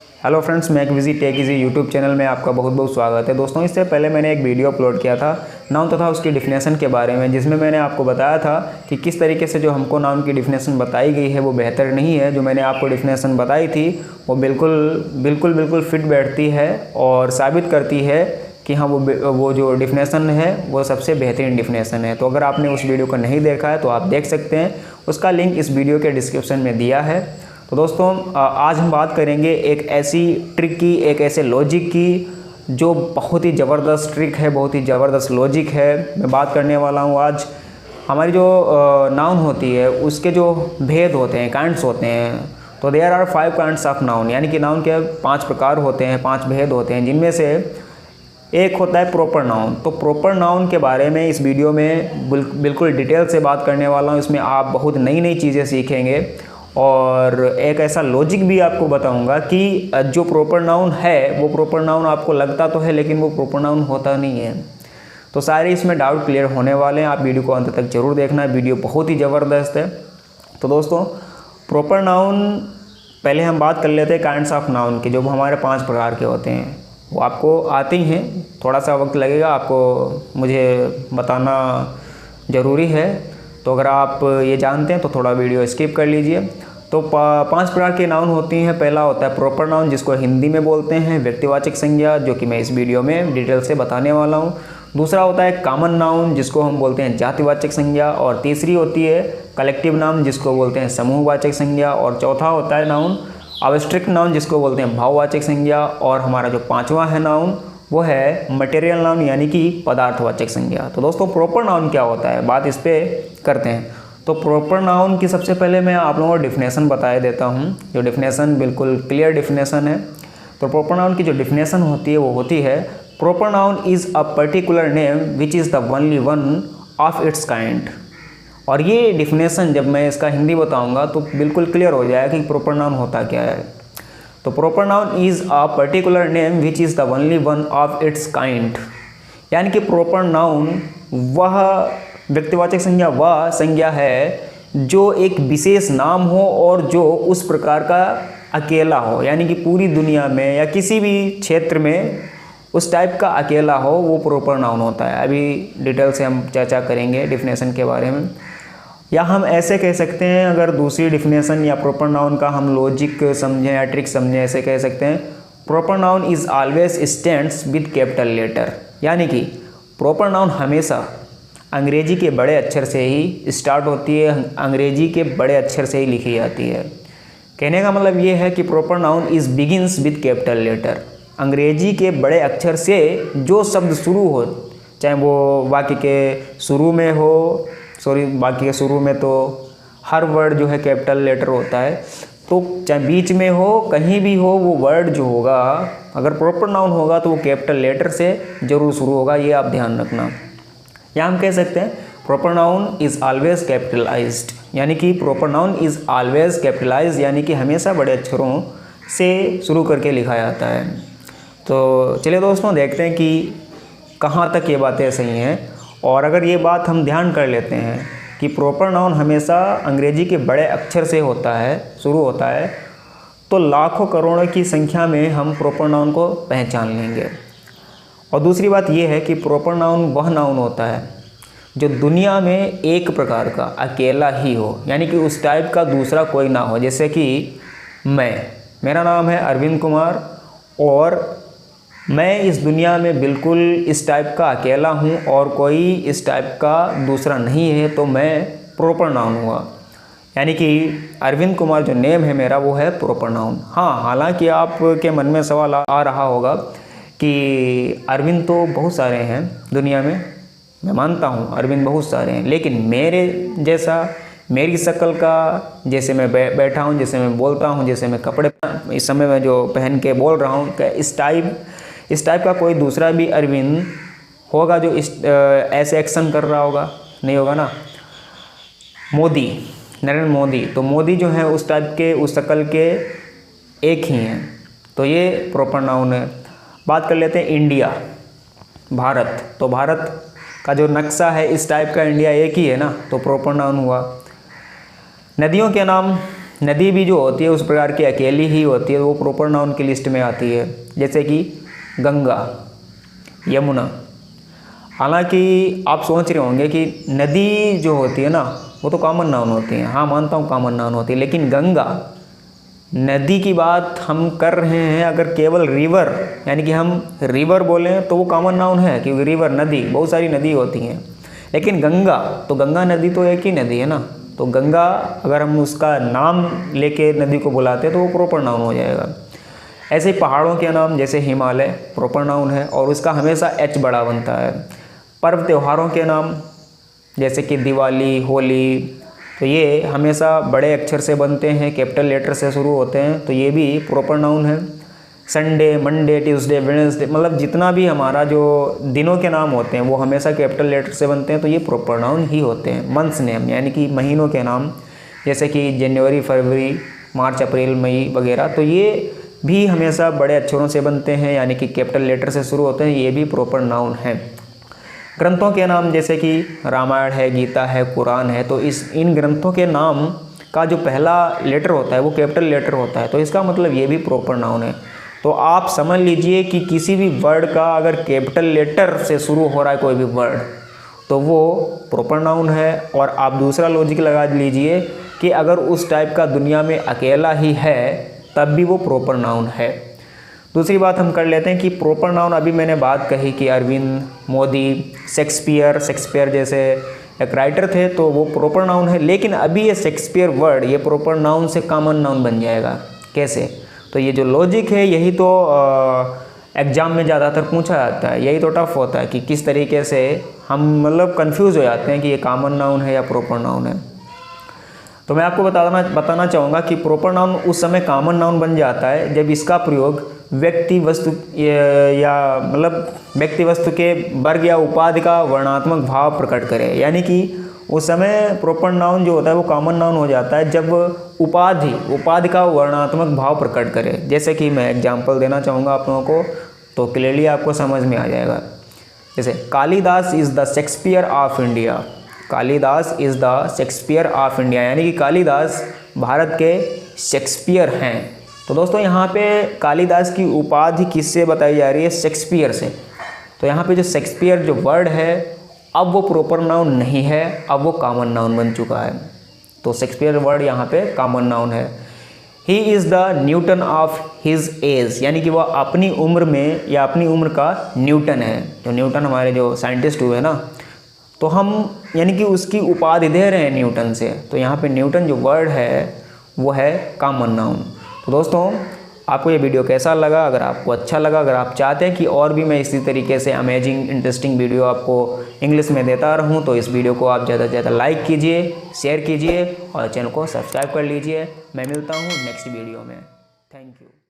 Hello friends, मैं विजी take easy YouTube channel में आपका बहुत बहुत स्वागत है। दोस्तों, इससे पहले मैंने एक वीडियो अपलोड किया था नाउन तथा उसकी डिफिनेशन के बारे में, जिसमें मैंने आपको बताया था कि किस तरीके से जो हमको नाउन की डिफिनेशन बताई गई है वो बेहतर नहीं है। जो मैंने आपको डिफिनेशन बताई थी वो बिल्कुल फिट बैठती है और साबित करती है कि हाँ वो जो डिफिनेशन है वो सबसे बेहतरीन डिफिनेशन है। तो अगर आपने उस वीडियो को नहीं देखा है तो आप देख सकते हैं, उसका लिंक इस वीडियो के डिस्क्रिप्शन में दिया है। तो दोस्तों, आज हम बात करेंगे एक ऐसी ट्रिक की, एक ऐसे लॉजिक की जो बहुत ही ज़बरदस्त ट्रिक है, बहुत ही ज़बरदस्त लॉजिक है। मैं बात करने वाला हूँ आज हमारी जो नाउन होती है उसके जो भेद होते हैं, काइंड्स होते हैं। तो there are 5 kinds of noun, यानी कि नाउन के 5 प्रकार होते हैं, 5 भेद होते हैं, जिनमें से एक होता है प्रॉपर नाउन। तो प्रॉपर नाउन के बारे में इस वीडियो में बिल्कुल डिटेल से बात करने वाला हूँ। इसमें आप बहुत नई नई चीज़ें सीखेंगे और एक ऐसा लॉजिक भी आपको बताऊंगा कि जो प्रॉपर नाउन है वो प्रॉपर नाउन आपको लगता तो है लेकिन वो प्रॉपर नाउन होता नहीं है। तो सारे इसमें डाउट क्लियर होने वाले हैं। आप वीडियो को अंत तक जरूर देखना, वीडियो बहुत ही ज़बरदस्त है। तो दोस्तों, प्रॉपर नाउन पहले हम बात कर लेते हैं काइंड्स ऑफ नाउन की, जो हमारे 5 प्रकार के होते हैं। वो आपको आते ही हैं, थोड़ा सा वक्त लगेगा, आपको मुझे बताना ज़रूरी है। तो अगर आप ये जानते हैं तो थोड़ा वीडियो स्किप कर लीजिए। तो 5 प्रकार के नाउन होती हैं। पहला होता है प्रॉपर नाउन, जिसको हिंदी में बोलते हैं व्यक्तिवाचक संज्ञा, जो कि मैं इस वीडियो में डिटेल से बताने वाला हूँ। दूसरा होता है कॉमन नाउन, जिसको हम बोलते हैं जातिवाचक संज्ञा। और तीसरी होती है कलेक्टिव नाउन, जिसको बोलते हैं समूहवाचक संज्ञा। और चौथा होता है नाउन अब्स्ट्रैक्ट नाउन, जिसको बोलते हैं भाववाचक संज्ञा। और हमारा जो 5वां है नाउन वो है मटेरियल नाउन, यानी कि पदार्थवाचक संज्ञा। तो दोस्तों, प्रॉपर नाउन क्या होता है, बात इस पे करते हैं। तो प्रॉपर नाउन की सबसे पहले मैं आप लोगों को डिफिनेशन बता देता हूँ, जो डिफिनेशन बिल्कुल क्लियर डिफिनेशन है। तो प्रॉपर नाउन की जो डिफिनेशन होती है वो होती है, proper noun is a particular name which is the only one of its kind. और ये डिफिनेशन जब मैं इसका हिंदी बताऊँगा तो बिल्कुल क्लियर हो जाएगा कि प्रॉपर नाउन होता क्या है। तो proper noun is a particular name which is the only one of its kind, यानी कि प्रॉपर नाउन वह व्यक्तिवाचक संज्ञा वह संज्ञा है जो एक विशेष नाम हो और जो उस प्रकार का अकेला हो, यानी कि पूरी दुनिया में या किसी भी क्षेत्र में उस टाइप का अकेला हो, वो प्रॉपर नाउन होता है। अभी डिटेल से हम चर्चा करेंगे डिफिनेशन के बारे में। या हम ऐसे कह सकते हैं, अगर दूसरी डिफिनेशन या प्रॉपर नाउन का हम लॉजिक समझें या ट्रिक समझें, ऐसे कह सकते हैं, proper noun is always stands with capital letter, यानी कि प्रॉपर नाउन हमेशा अंग्रेजी के बड़े अक्षर से ही स्टार्ट होती है, अंग्रेजी के बड़े अक्षर से ही लिखी जाती है। कहने का मतलब ये है कि proper noun is begins with capital letter. अंग्रेजी के बड़े अक्षर से जो शब्द शुरू हो, चाहे वो वाक्य के शुरू में हो, वाक्य के शुरू में तो हर वर्ड जो है कैपिटल लेटर होता है, तो चाहे बीच में हो, कहीं भी हो, वो वर्ड जो होगा अगर प्रॉपर नाउन होगा तो वो कैपिटल लेटर से ज़रूर शुरू होगा, ये आप ध्यान रखना। या हम कह सकते हैं proper noun is always capitalised, यानी कि proper noun is always capitalised, यानी कि हमेशा बड़े अक्षरों से शुरू करके लिखा जाता है। तो चलिए दोस्तों, देखते हैं कि कहाँ तक ये बातें सही हैं। और अगर ये बात हम ध्यान कर लेते हैं कि प्रॉपर नाउन हमेशा अंग्रेजी के बड़े अक्षर से होता है, शुरू होता है, तो लाखों करोड़ों की संख्या में हम प्रॉपर नाउन को पहचान लेंगे। और दूसरी बात ये है कि प्रॉपर नाउन वह नाउन होता है जो दुनिया में एक प्रकार का अकेला ही हो, यानी कि उस टाइप का दूसरा कोई ना हो। जैसे कि मेरा नाम है अरविंद कुमार और मैं इस दुनिया में बिल्कुल इस टाइप का अकेला हूँ और कोई इस टाइप का दूसरा नहीं है, तो मैं प्रॉपर नाउन हुआ। यानी कि अरविंद कुमार जो नेम है मेरा वो है प्रॉपर नाउन। हाँ, हालांकि आपके मन में सवाल आ रहा होगा कि अरविंद तो बहुत सारे हैं दुनिया में, मैं मानता हूँ अरविंद बहुत सारे हैं, लेकिन मेरे जैसा, मेरी शक्ल का, जैसे मैं बैठा हूँ, जैसे मैं बोलता हूँ, जैसे मैं कपड़े इस समय मैं जो पहन के बोल रहा हूँ, क्या इस टाइप का कोई दूसरा भी अरविंद होगा जो ऐसे एक्शन कर रहा होगा? नहीं होगा ना। मोदी, नरेंद्र मोदी, तो मोदी जो है उस टाइप के, उस शक्ल के एक ही हैं, तो ये प्रॉपर नाउन है। बात कर लेते हैं इंडिया, भारत, तो भारत का जो नक्शा है इस टाइप का, इंडिया एक ही है ना, तो प्रॉपर नाउन हुआ। नदियों के नाम नदी भी जो होती है उस प्रकार की अकेली ही होती है, वो प्रॉपर नाउन की लिस्ट में आती है, जैसे कि गंगा, यमुना। हालांकि आप सोच रहे होंगे कि नदी जो होती है ना वो तो कॉमन नाउन होती है, हाँ मानता हूँ कॉमन नाउन होती है, लेकिन गंगा नदी की बात हम कर रहे हैं। अगर केवल रिवर यानी कि हम रिवर बोलें तो वो कॉमन नाउन है, क्योंकि रिवर नदी, बहुत सारी नदी होती हैं। लेकिन गंगा, तो गंगा नदी तो एक ही नदी है ना, तो गंगा अगर हम उसका नाम लेके नदी को बुलाते हैं तो वो प्रॉपर नाउन हो जाएगा। ऐसे ही पहाड़ों के नाम, जैसे हिमालय प्रॉपर नाउन है और उसका हमेशा एच बड़ा बनता है। पर्व त्योहारों के नाम जैसे कि दिवाली, होली, तो ये हमेशा बड़े अक्षर से बनते हैं, कैपिटल लेटर से शुरू होते हैं, तो ये भी प्रॉपर नाउन है। संडे, मंडे, ट्यूसडे, वेडनेसडे, मतलब जितना भी हमारा जो दिनों के नाम होते हैं वो हमेशा कैपिटल लेटर से बनते हैं, तो ये प्रॉपर नाउन ही होते हैं। मंथ्स नेम यानी कि महीनों के नाम, जैसे कि जनवरी, फरवरी, मार्च, अप्रैल, मई वगैरह, तो ये भी हमेशा बड़े अक्षरों से बनते हैं यानी कि कैपिटल लेटर से शुरू होते हैं, ये भी प्रॉपर नाउन है। ग्रंथों के नाम जैसे कि रामायण है, गीता है, कुरान है, तो इन ग्रंथों के नाम का जो पहला लेटर होता है वो कैपिटल लेटर होता है, तो इसका मतलब ये भी प्रॉपर नाउन है। तो आप समझ लीजिए कि किसी भी वर्ड का अगर कैपिटल लेटर से शुरू हो रहा है कोई भी वर्ड तो वो प्रॉपर नाउन है। और आप दूसरा लॉजिक लगा लीजिए कि अगर उस टाइप का दुनिया में अकेला ही है तब भी वो प्रॉपर नाउन है। दूसरी बात हम कर लेते हैं कि प्रॉपर नाउन, अभी मैंने बात कही कि अरविंद, मोदी, शेक्सपियर जैसे एक राइटर थे तो वो प्रॉपर नाउन है, लेकिन अभी ये शेक्सपियर वर्ड ये प्रॉपर नाउन से कॉमन नाउन बन जाएगा। कैसे? तो ये जो लॉजिक है यही तो एग्ज़ाम में ज़्यादातर पूछा जाता है, यही तो टफ होता है कि किस तरीके से हम मतलब कंफ्यूज हो जाते हैं कि ये कॉमन नाउन है या प्रॉपर नाउन है। तो मैं आपको बताना चाहूँगा कि प्रॉपर नाउन उस समय कॉमन नाउन बन जाता है जब इसका प्रयोग व्यक्ति, वस्तु या मतलब व्यक्ति, वस्तु के वर्ग या उपाधि का वर्णात्मक भाव प्रकट करे। यानी कि उस समय प्रॉपर नाउन जो होता है वो कॉमन नाउन हो जाता है जब उपाधि का वर्णात्मक भाव प्रकट करे। जैसे कि मैं एग्जांपल देना चाहूँगा आप लोगों को तो क्लियरली आपको समझ में आ जाएगा। जैसे Kalidas is the Shakespeare of India, Kalidas is the Shakespeare of India, यानी कि कालिदास भारत के शेक्सपियर हैं। तो दोस्तों यहाँ पे कालिदास की उपाधि किससे बताई जा रही है? शेक्सपियर से। तो यहाँ पे जो शेक्सपियर जो वर्ड है अब वो प्रॉपर नाउन नहीं है, अब वो कॉमन नाउन बन चुका है। तो शेक्सपियर वर्ड यहाँ पे कॉमन नाउन है। He is the Newton of his age, यानी कि वह अपनी उम्र में या अपनी उम्र का न्यूटन है। तो न्यूटन हमारे जो साइंटिस्ट हुए ना, तो हम यानी कि उसकी उपाधि दे रहे हैं न्यूटन से। तो यहाँ पे न्यूटन जो वर्ड है वो है कॉमन नाउन। तो दोस्तों आपको ये वीडियो कैसा लगा? अगर आपको अच्छा लगा, अगर आप चाहते हैं कि और भी मैं इसी तरीके से अमेजिंग इंटरेस्टिंग वीडियो आपको इंग्लिश में देता रहूं, तो इस वीडियो को आप ज़्यादा से ज़्यादा लाइक कीजिए, शेयर कीजिए और चैनल को सब्सक्राइब कर लीजिए। मैं मिलता हूं नेक्स्ट वीडियो में। Thank you.